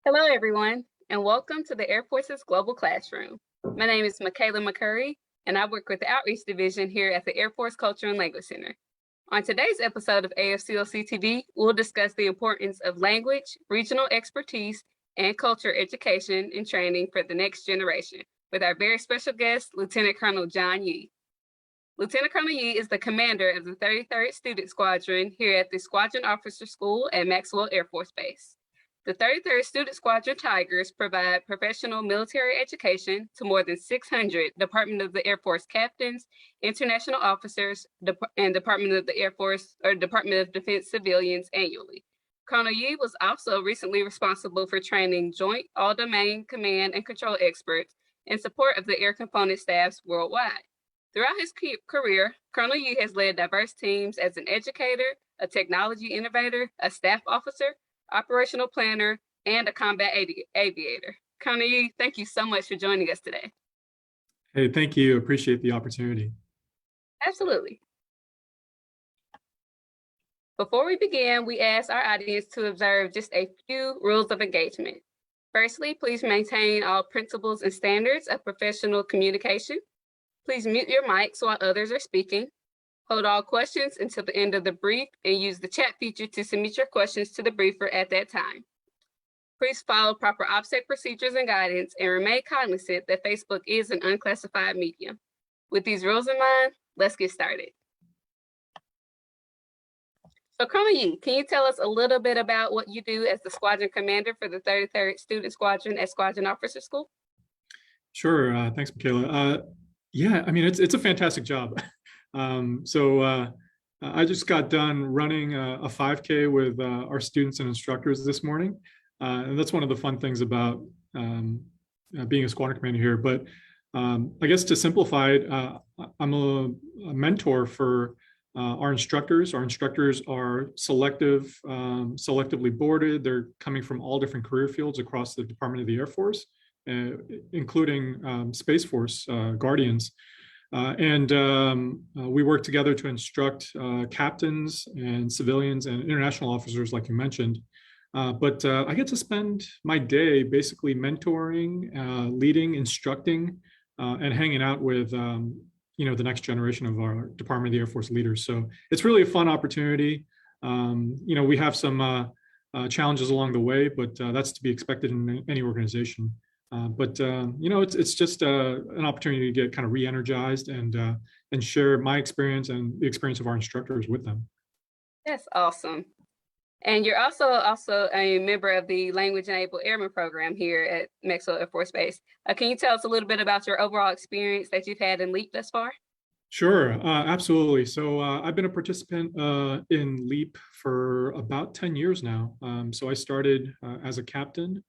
Hello, everyone, and welcome to the Air Force's Global Classroom. My name is Michaela McCurry, and I work with the Outreach Division here at the Air Force Culture and Language Center. On today's episode of AFCLC TV, we'll discuss the importance of language, regional expertise, and culture education and training for the next generation with our very special guest, Lieutenant Colonel John Yee. Lieutenant Colonel Yee is the commander of the 33rd Student Squadron here at the Squadron Officer School at Maxwell Air Force Base. The 33rd Student Squadron Tigers provide professional military education to more than 600 Department of the Air Force captains, international officers, and Department of the Air Force or Department of Defense civilians annually. Colonel Yee was also recently responsible for training joint all-domain command and control experts in support of the air component staffs worldwide. Throughout his career, Colonel Yee has led diverse teams as an educator, a technology innovator, a staff officer, operational planner, and a combat aviator. Colonel Yee, thank you so much for joining us today. Hey, thank you. Appreciate the opportunity. Absolutely. Before we begin, we ask our audience to observe just a few rules of engagement. Firstly, please maintain all principles and standards of professional communication. Please mute your mics while others are speaking. Hold all questions until the end of the brief and use the chat feature to submit your questions to the briefer at that time. Please follow proper OPSEC procedures and guidance and remain cognizant that Facebook is an unclassified medium. With these rules in mind, let's get started. So Colonel Yee, can you tell us a little bit about what you do as the Squadron Commander for the 33rd Student Squadron at Squadron Officer School? Sure. Thanks, Michaela. Yeah, I mean, it's a fantastic job. I just got done running a 5K with our students and instructors this morning. And that's one of the fun things about being a squadron commander here. But I guess to simplify it, I'm a mentor for our instructors. Our instructors are selectively boarded. They're coming from all different career fields across the Department of the Air Force, including Space Force Guardians. We work together to instruct captains and civilians and international officers, like you mentioned. But I get to spend my day basically mentoring, leading, instructing, and hanging out with the next generation of our Department of the Air Force leaders. So it's really a fun opportunity. We have some challenges along the way, but that's to be expected in any organization. It's just an opportunity to get kind of re-energized and share my experience and the experience of our instructors with them. That's awesome. And you're also a member of the Language Enabled Airman program here at Maxwell Air Force Base. Can you tell us a little bit about your overall experience that you've had in LEAP thus far? Sure, absolutely. So I've been a participant in LEAP for about 10 years now. So I started as a captain.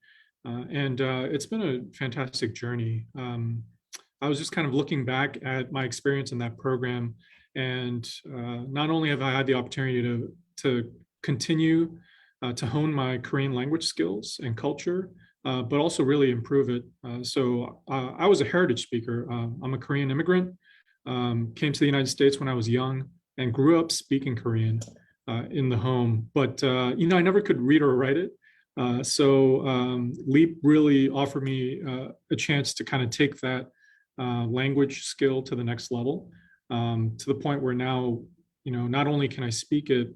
And it's been a fantastic journey. I was just kind of looking back at my experience in that program, and not only have I had the opportunity to continue to hone my Korean language skills and culture, but also really improve it. I was a heritage speaker. I'm a Korean immigrant, came to the United States when I was young, and grew up speaking Korean in the home. But I never could read or write it. LEAP really offered me a chance to kind of take that language skill to the next level, to the point where now, not only can I speak it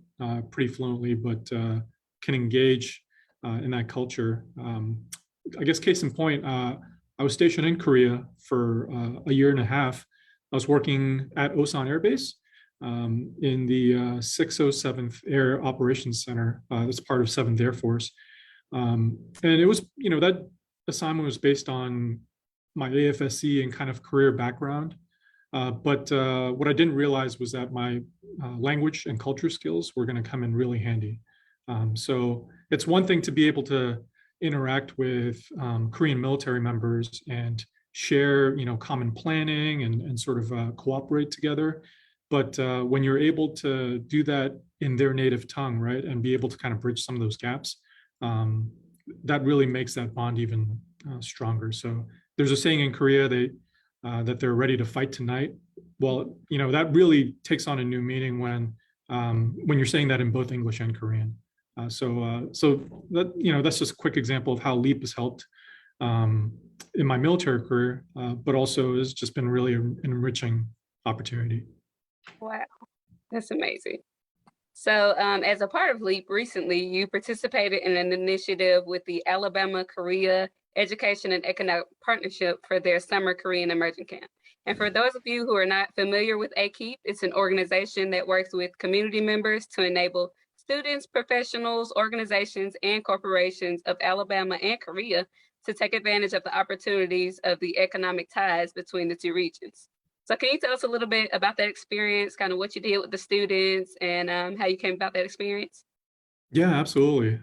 pretty fluently, but can engage in that culture. I guess case in point, I was stationed in Korea for a year and a half. I was working at Osan Air Base in the 607th Air Operations Center. That's part of 7th Air Force. And it was, that assignment was based on my AFSC and kind of career background. But what I didn't realize was that my language and culture skills were going to come in really handy. So it's one thing to be able to interact with Korean military members and share, common planning and sort of cooperate together. But when you're able to do that in their native tongue, right, and be able to kind of bridge some of those gaps, that really makes that bond even stronger. So there's a saying in Korea that they're ready to fight tonight. Well, that really takes on a new meaning when you're saying that in both English and Korean. So that, that's just a quick example of how LEAP has helped in my military career, but also has just been really an enriching opportunity. Wow, that's amazing. So, as a part of LEAP, recently you participated in an initiative with the Alabama Korea Education and Economic Partnership for their Summer Korean Immersion Camp. And for those of you who are not familiar with AKEEP, it's an organization that works with community members to enable students, professionals, organizations, and corporations of Alabama and Korea to take advantage of the opportunities of the economic ties between the two regions. So can you tell us a little bit about that experience, kind of what you did with the students and how you came about that experience? Yeah, absolutely.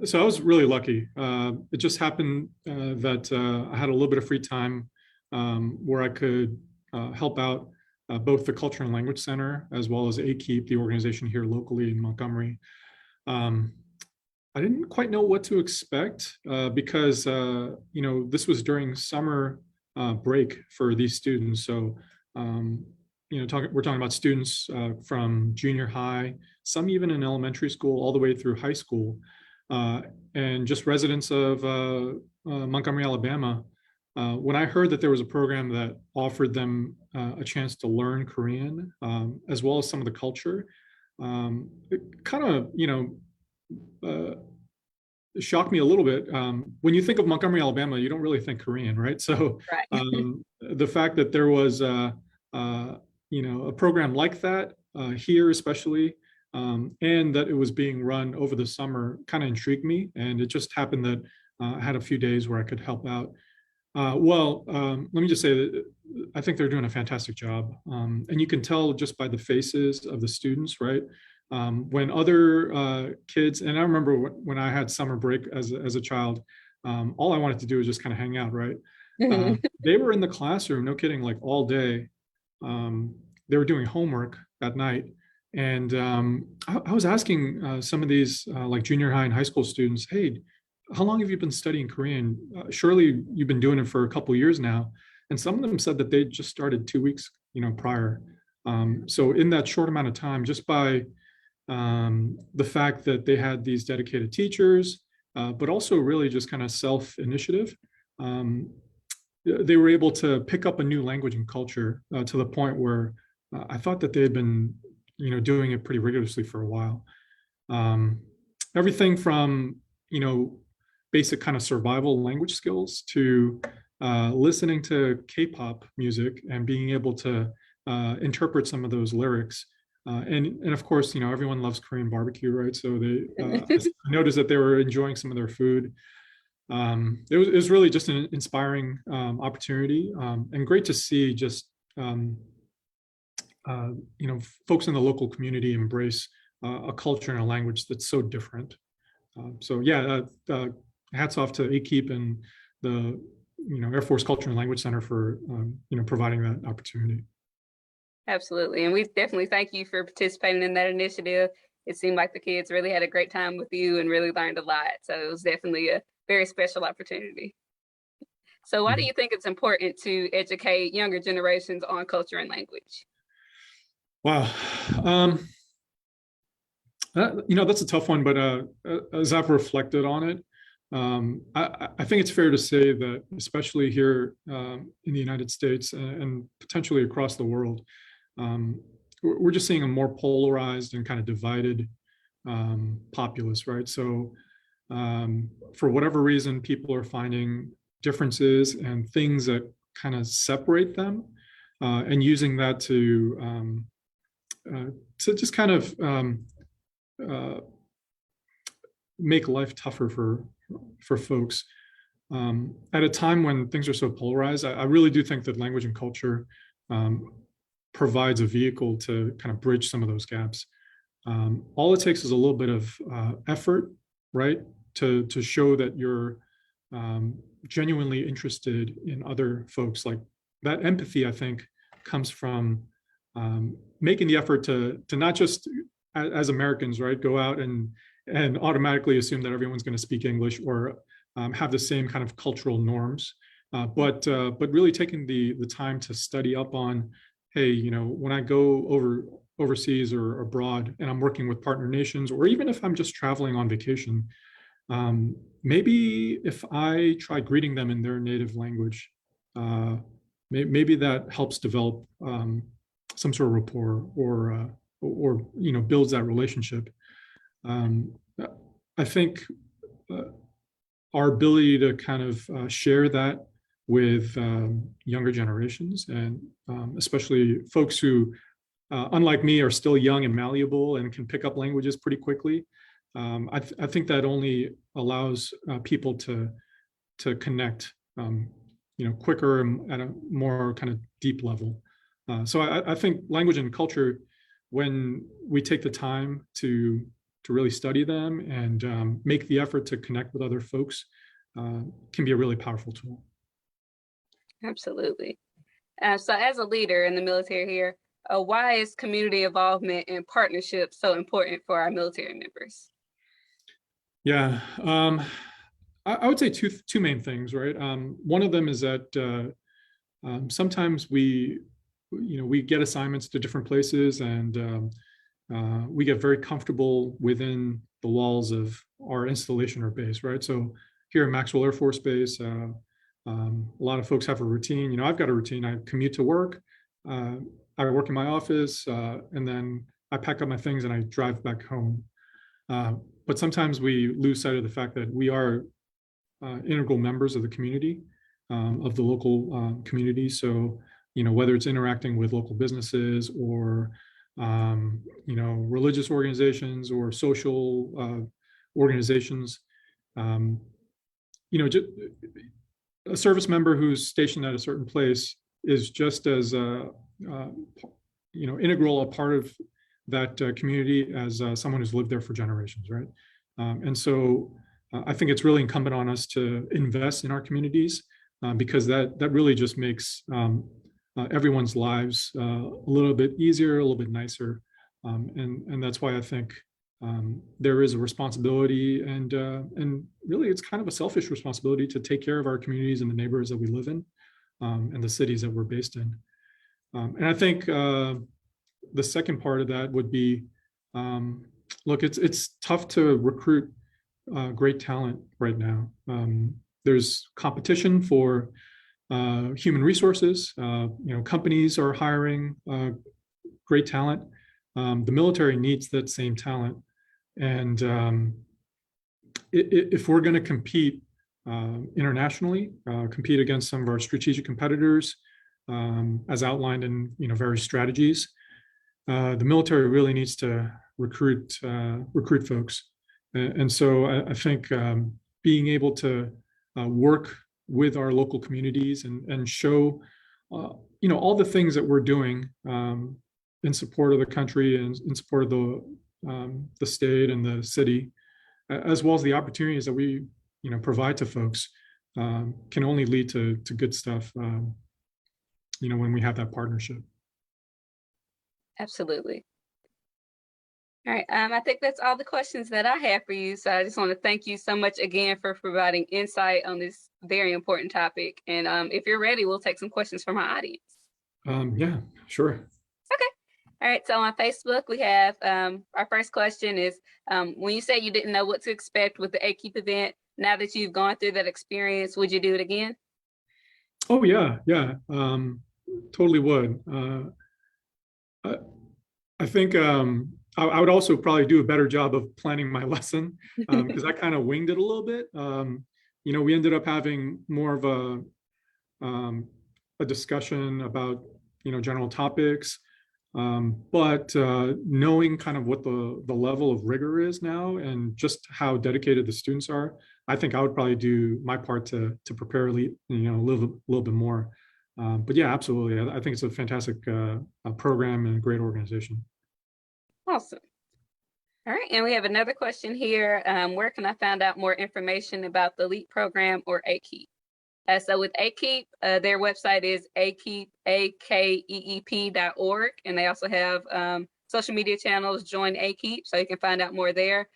So I was really lucky. It just happened that I had a little bit of free time where I could help out both the Culture and Language Center as well as AKEEP, the organization here locally in Montgomery. I didn't quite know what to expect because this was during summer break for these students. So we're talking about students from junior high, some even in elementary school, all the way through high school, and just residents of Montgomery, Alabama. When I heard that there was a program that offered them a chance to learn Korean, as well as some of the culture, it kind of, shocked me a little bit. When you think of Montgomery, Alabama, you don't really think Korean, right? So Right. the fact that there was a program like that here, especially, and that it was being run over the summer, kind of intrigued me. And it just happened that I had a few days where I could help out. Let me just say that I think they're doing a fantastic job. And you can tell just by the faces of the students, right? When other kids, and I remember when I had summer break as a child, all I wanted to do was just kind of hang out, right? They were in the classroom, no kidding, like all day. They were doing homework at night. And I was asking some of these like junior high and high school students, hey, how long have you been studying Korean? Surely you've been doing it for a couple of years now. And some of them said that they just started 2 weeks, prior. So in that short amount of time, just by the fact that they had these dedicated teachers, but also really just kind of self-initiative, they were able to pick up a new language and culture to the point where I thought that they had been, doing it pretty rigorously for a while. Everything from, basic kind of survival language skills to listening to K-pop music and being able to interpret some of those lyrics. And of course, everyone loves Korean barbecue, right? So I noticed that they were enjoying some of their food. It was really just an inspiring opportunity, and great to see just folks in the local community embrace a culture and a language that's so different. Hats off to AKEEP and the Air Force Culture and Language Center for providing that opportunity. Absolutely. And we definitely thank you for participating in that initiative. It seemed like the kids really had a great time with you and really learned a lot. So it was definitely a very special opportunity. So why do you think it's important to educate younger generations on culture and language? Wow. That's a tough one, but as I've reflected on it, I think it's fair to say that, especially here in the United States and potentially across the world, we're just seeing a more polarized and kind of divided populace, right? So for whatever reason, people are finding differences and things that kind of separate them and using that to just kind of make life tougher for folks. At a time when things are so polarized, I really do think that language and culture provides a vehicle to kind of bridge some of those gaps. All it takes is a little bit of effort, right, to show that you're genuinely interested in other folks. Like that empathy, I think, comes from making the effort to not just as Americans, right, go out and automatically assume that everyone's going to speak English or have the same kind of cultural norms, but really taking the time to study up on hey, when I go overseas or abroad and I'm working with partner nations, or even if I'm just traveling on vacation, maybe if I try greeting them in their native language, maybe that helps develop some sort of rapport, or builds that relationship. I think our ability to kind of share that with younger generations, and especially folks who, unlike me, are still young and malleable and can pick up languages pretty quickly. I think that only allows people to connect, quicker and at a more kind of deep level. So I think language and culture, when we take the time to really study them and make the effort to connect with other folks, can be a really powerful tool. Absolutely. So as a leader in the military here, why is community involvement and partnership so important for our military members? Yeah, I would say two main things, right? One of them is that sometimes we get assignments to different places, and we get very comfortable within the walls of our installation or base, right? So here at Maxwell Air Force Base, a lot of folks have a routine. I've got a routine. I commute to work, I work in my office, and then I pack up my things and I drive back home. But sometimes we lose sight of the fact that we are integral members of the community, of the local community. So, whether it's interacting with local businesses or, religious organizations or social organizations, just a service member who's stationed at a certain place is just as, integral a part of that community as someone who's lived there for generations, right? And so I think it's really incumbent on us to invest in our communities, because that really just makes everyone's lives a little bit easier, a little bit nicer. And that's why I think there is a responsibility, and really it's kind of a selfish responsibility to take care of our communities and the neighborhoods that we live in, and the cities that we're based in. And I think the second part of that would be, look, it's tough to recruit great talent right now. There's competition for human resources. Companies are hiring great talent. The military needs that same talent. And if we're going to compete internationally, compete against some of our strategic competitors, as outlined in various strategies, the military really needs to recruit folks. And so I think being able to work with our local communities and show all the things that we're doing in support of the country and in support of the state and the city, as well as the opportunities that we provide to folks, can only lead to good stuff when we have that partnership. Absolutely. All right, I think that's all the questions that I have for you. So I just want to thank you so much again for providing insight on this very important topic. And if you're ready, we'll take some questions from our audience. Yeah, sure. Okay. All right, so on Facebook, we have our first question is, when you say you didn't know what to expect with the AKEEP event, now that you've gone through that experience, would you do it again? Oh, yeah, totally would. I think I would also probably do a better job of planning my lesson, because I kind of winged it a little bit. We ended up having more of a discussion about general topics, but knowing kind of what the level of rigor is now and just how dedicated the students are, I think I would probably do my part to prepare a little bit more. But yeah, absolutely. I think it's a fantastic program and a great organization. Awesome. All right, and we have another question here. Where can I find out more information about the LEAP program or AKEEP? So with AKEEP, their website is akeep.org, and they also have social media channels, Join AKEEP, so you can find out more there.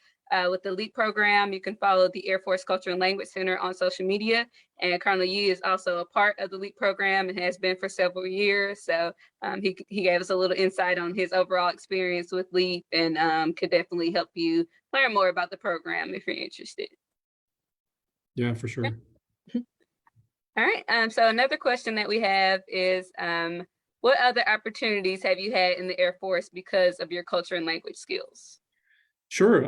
with the LEAP program. You can follow the Air Force Culture and Language Center on social media. And Colonel Yee is also a part of the LEAP program and has been for several years. So he gave us a little insight on his overall experience with LEAP and could definitely help you learn more about the program if you're interested. Yeah, for sure. All right. So another question that we have is, what other opportunities have you had in the Air Force because of your culture and language skills? Sure.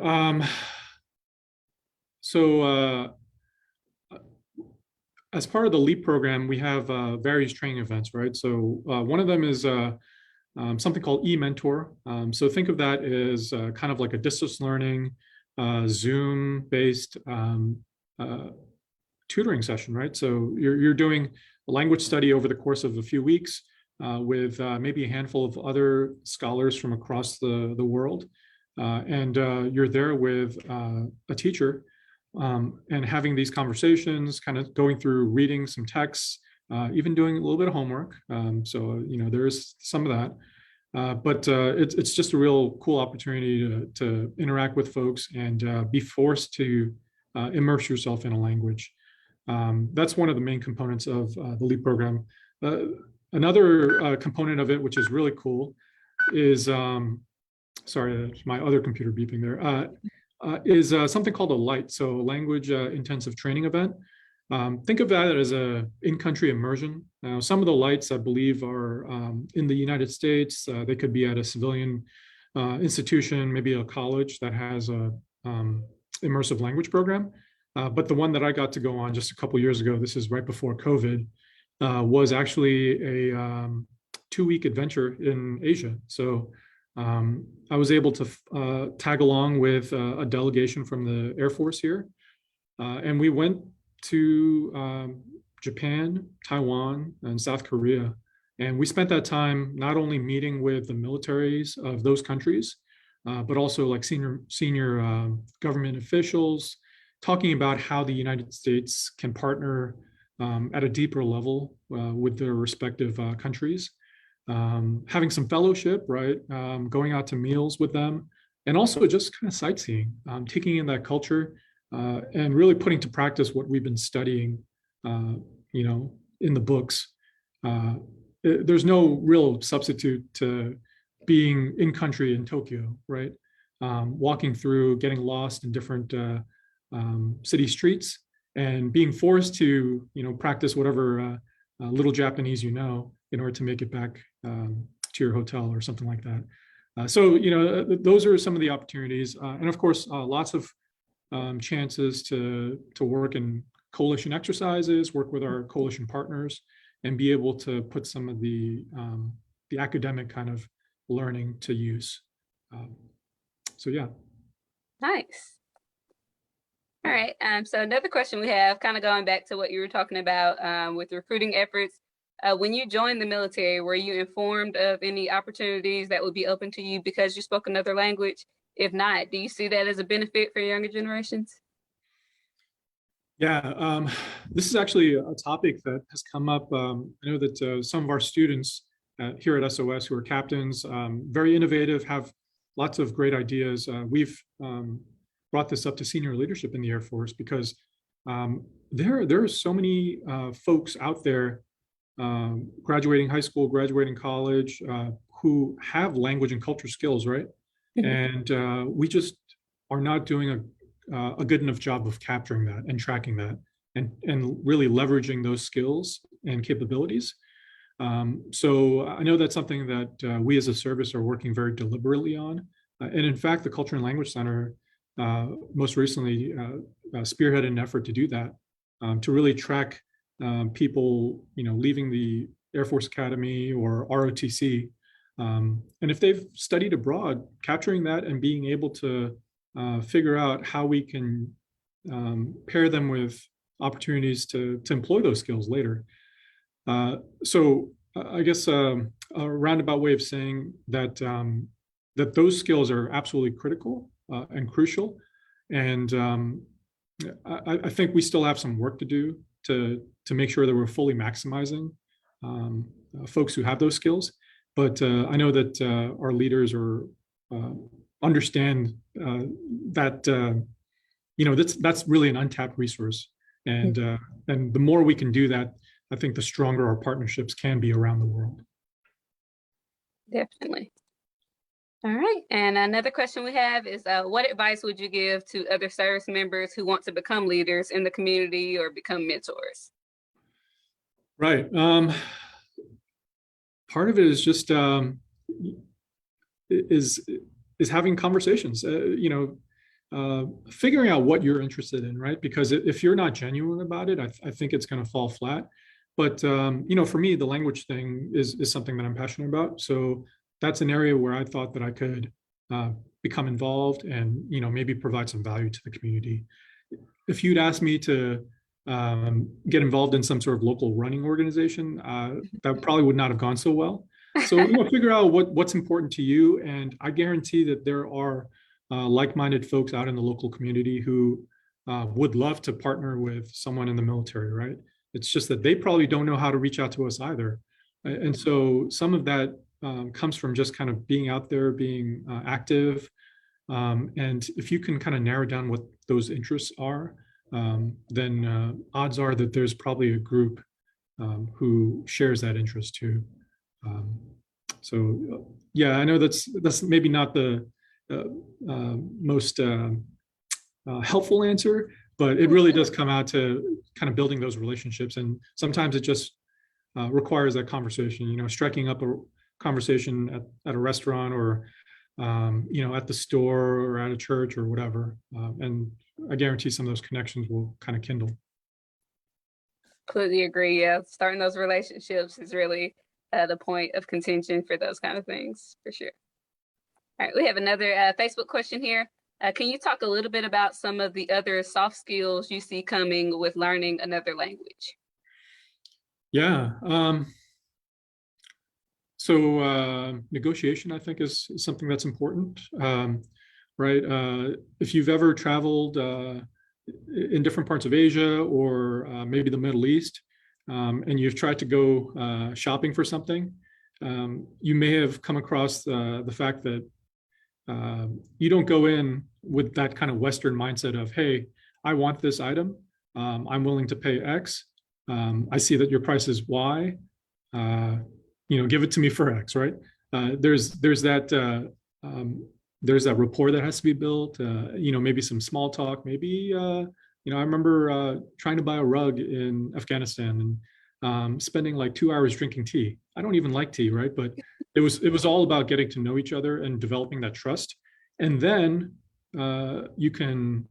As part of the LEAP program, we have various training events, right? So one of them is something called eMentor. So think of that as kind of like a distance learning, Zoom-based tutoring session, right? So you're doing a language study over the course of a few weeks with maybe a handful of other scholars from across the world. And you're there with a teacher and having these conversations, kind of going through reading some texts, even doing a little bit of homework. So, there's some of that. But it's just a real cool opportunity to interact with folks and be forced to immerse yourself in a language. That's one of the main components of the LEAP program. Another component of it, which is really cool, is, sorry, my other computer beeping there, is something called a LIGHT, so Language Intensive Training Event. Think of that as a in-country immersion. Now, some of the LIGHTs, I believe, are in the United States. They could be at a civilian institution, maybe a college that has a immersive language program. But the one that I got to go on just a couple years ago, this is right before COVID, was actually a 2-week adventure in Asia. So I was able to tag along with a delegation from the Air Force here. And we went to Japan, Taiwan, and South Korea. And we spent that time not only meeting with the militaries of those countries, but also like senior government officials, talking about how the United States can partner at a deeper level with their respective countries. Having some fellowship, right? Going out to meals with them, and also just kind of sightseeing, taking in that culture, and really putting to practice what we've been studying, in the books. There's no real substitute to being in country in Tokyo, right? Walking through, getting lost in different city streets, and being forced to, practice whatever little Japanese in order to make it back to your hotel or something like that. So, those are some of the opportunities. And of course, lots of chances to work in coalition exercises, work with our coalition partners, and be able to put some of the academic kind of learning to use. So, yeah. Nice. All right. So another question we have, kind of going back to what you were talking about with recruiting efforts. When you joined the military, were you informed of any opportunities that would be open to you because you spoke another language? If not, do you see that as a benefit for younger generations? Yeah, this is actually a topic that has come up. I know that some of our students here at SOS who are captains, very innovative, have lots of great ideas. We've brought this up to senior leadership in the Air Force because there are so many folks out there graduating high school, graduating college, who have language and culture skills, right? And we just are not doing a good enough job of capturing that and tracking that and really leveraging those skills and capabilities. So I know that's something that we as a service are working very deliberately on. And in fact, the Culture and Language Center most recently spearheaded an effort to do that, to really track people, leaving the Air Force Academy or ROTC. And if they've studied abroad, capturing that and being able to figure out how we can pair them with opportunities to employ those skills later. So I guess a roundabout way of saying that that those skills are absolutely critical and crucial. And I think we still have some work to do to make sure that we're fully maximizing folks who have those skills. But I know that our leaders are understand that that's really an untapped resource, and the more we can do that, I think the stronger our partnerships can be around the world. Definitely. All right, and another question we have is, what advice would you give to other service members who want to become leaders in the community or become mentors? Right. Part of it is just is having conversations. Figuring out what you're interested in, right? Because if you're not genuine about it, I think it's going to fall flat. But for me, the language thing is something that I'm passionate about. So that's an area where I thought that I could become involved and maybe provide some value to the community. If you'd asked me to get involved in some sort of local running organization, that probably would not have gone so well. So figure out what's important to you, and I guarantee that there are like-minded folks out in the local community who would love to partner with someone in the military, right? It's just that they probably don't know how to reach out to us either. And so some of that comes from just kind of being out there, being active. And if you can kind of narrow down what those interests are, then odds are that there's probably a group who shares that interest too. Yeah, I know that's maybe not the most helpful answer, but it really does come out to kind of building those relationships. And sometimes it just requires that conversation, striking up a conversation at a restaurant or, at the store or at a church or whatever. And I guarantee some of those connections will kind of kindle. Completely agree. Yeah, starting those relationships is really the point of contention for those kind of things, for sure. All right, we have another Facebook question here. Can you talk a little bit about some of the other soft skills you see coming with learning another language? Yeah. So negotiation, I think, is something that's important, right? If you've ever traveled in different parts of Asia or maybe the Middle East, and you've tried to go shopping for something, you may have come across the fact that you don't go in with that kind of Western mindset of, hey, I want this item. I'm willing to pay X. I see that your price is Y. Give it to me for X, right? There's that rapport that has to be built. Maybe some small talk. Maybe I remember trying to buy a rug in Afghanistan and spending like 2 hours drinking tea. I don't even like tea, right? But it was all about getting to know each other and developing that trust, and then you can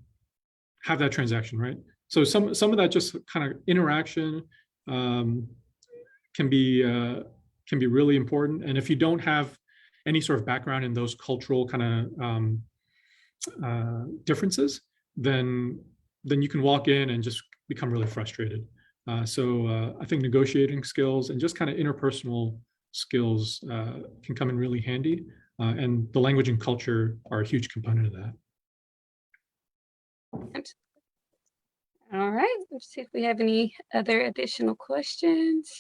have that transaction, right? So some of that just kind of interaction can be really important. And if you don't have any sort of background in those cultural kind of differences, then you can walk in and just become really frustrated. So I think negotiating skills and just kind of interpersonal skills can come in really handy. And the language and culture are a huge component of that. All right, let's see if we have any other additional questions.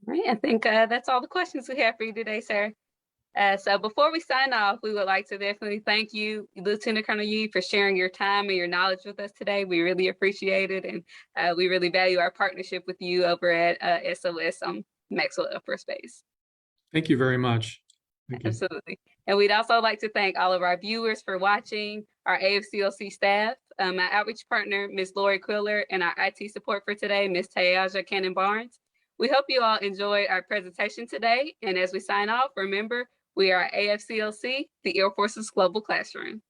All right, I think that's all the questions we have for you today, sir. So before we sign off, we would like to definitely thank you, Lieutenant Colonel Yi, for sharing your time and your knowledge with us today. We really appreciate it, and we really value our partnership with you over at SOS Maxwell Air Force Base. Thank you very much. Thank you. Absolutely. And we'd also like to thank all of our viewers for watching, our AFCLC staff, my outreach partner, Ms. Lori Quiller, and our IT support for today, Ms. Tayaja Cannon-Barnes. We hope you all enjoyed our presentation today. And as we sign off, remember, we are AFCLC, the Air Force's Global Classroom.